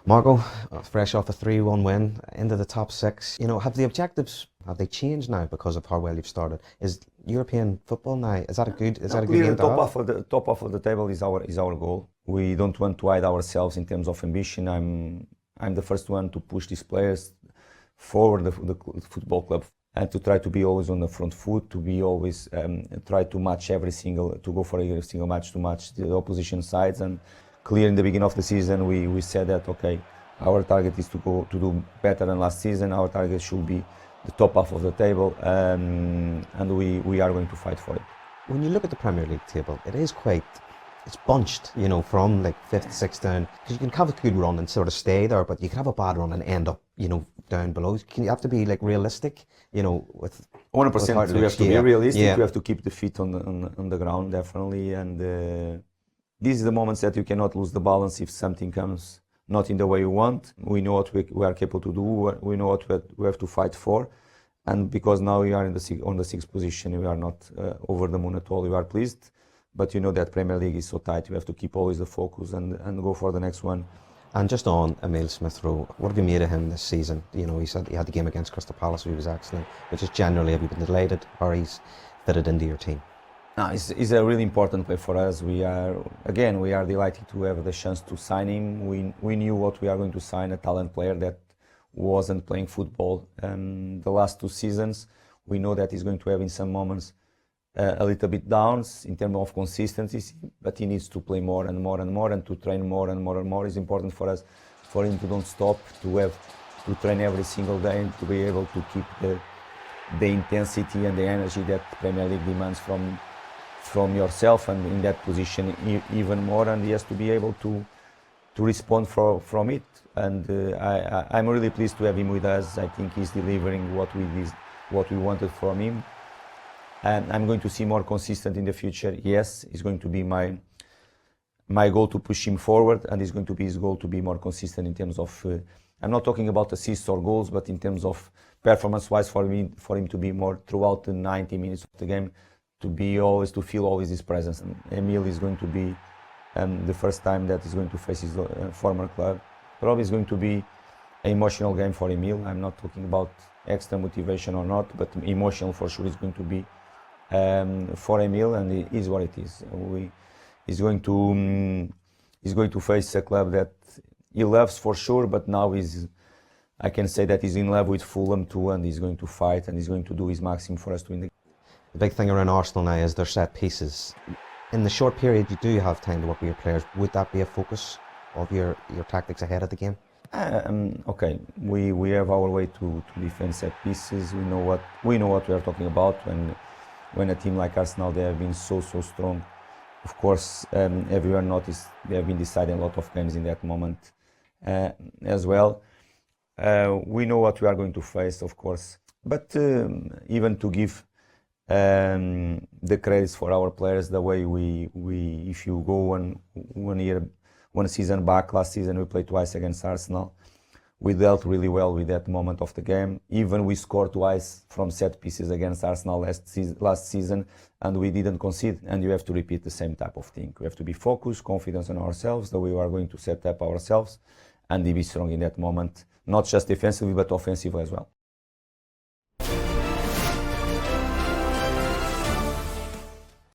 Marco, fresh off a 3-1 win into the top six. Have the objectives have they changed now because of how well you've started? Is European football now? Is that a good? Is that a good Clearly, game to have? the top half of the table is our goal. We don't want to hide ourselves in terms of ambition. I'm the first one to push these players forward, the football club, and to try to be always on the front foot, to be always try to match to go for every single match to match the opposition sides. And clear in the beginning of the season, we said that okay, our target is to do better than last season. Our target should be the top half of the table, and we are going to fight for it. When you look at the Premier League table, it's bunched, from like 5th, 6th down. Because you can have a good run and sort of stay there, but you can have a bad run and end up, down below. You have to be like realistic, with 100%. We have to be realistic. Yeah. We have to keep the feet on the ground, definitely. And these are the moments that you cannot lose the balance if something comes not in the way you want. We know what we are capable to do. We know what we have to fight for. And because now we are on the 6th position, we are not over the moon at all. We are pleased. But you know that Premier League is so tight. We have to keep always the focus and go for the next one. And just on Emile Smith Rowe, what have you made of him this season? He said he had the game against Crystal Palace, he was excellent. But just generally, have you been delighted how he's fitted into your team? No, he's a really important player for us. We are delighted to have the chance to sign him. We knew what we are going to sign, a talent player that wasn't playing football the last 2 seasons. We know that he's going to have in some moments a little bit downs in terms of consistency, but he needs to play more and more and more and to train more and more and more. It's important for us, for him to don't stop, to train every single day and to be able to keep the intensity and the energy that Premier League demands from yourself, and in that position even more, and he has to be able to respond from it. And I'm really pleased to have him with us. I think he's delivering what we wanted from him. And I'm going to see more consistent in the future. Yes, it's going to be my goal to push him forward, and it's going to be his goal to be more consistent in terms of, I'm not talking about assists or goals, but in terms of performance-wise for him to be more throughout the 90 minutes of the game, to feel always his presence. And Emile is going to be the first time that he's going to face his former club. Probably it's going to be an emotional game for Emile. I'm not talking about extra motivation or not, but emotional for sure is going to be for Emile, and it is what it is. He's going to face a club that he loves for sure, but now I can say that he's in love with Fulham too, and he's going to fight and he's going to do his maximum for us to win the game. The big thing around Arsenal now is their set pieces. In the short period you do have time to work with your players, would that be a focus of your tactics ahead of the game? Okay, we have our way to defend set pieces. We know what we are talking about. When a team like Arsenal, they have been so strong. Of course, everyone noticed they have been deciding a lot of games in that moment as well. We know what we are going to face, of course, but even to give the credits for our players, the way if you go one season back, last season we played twice against Arsenal. We dealt really well with that moment of the game. Even we scored twice from set pieces against Arsenal last season, and we didn't concede. And you have to repeat the same type of thing. We have to be focused, confidence in ourselves, that we are going to set up ourselves, and be strong in that moment, not just defensively but offensively as well.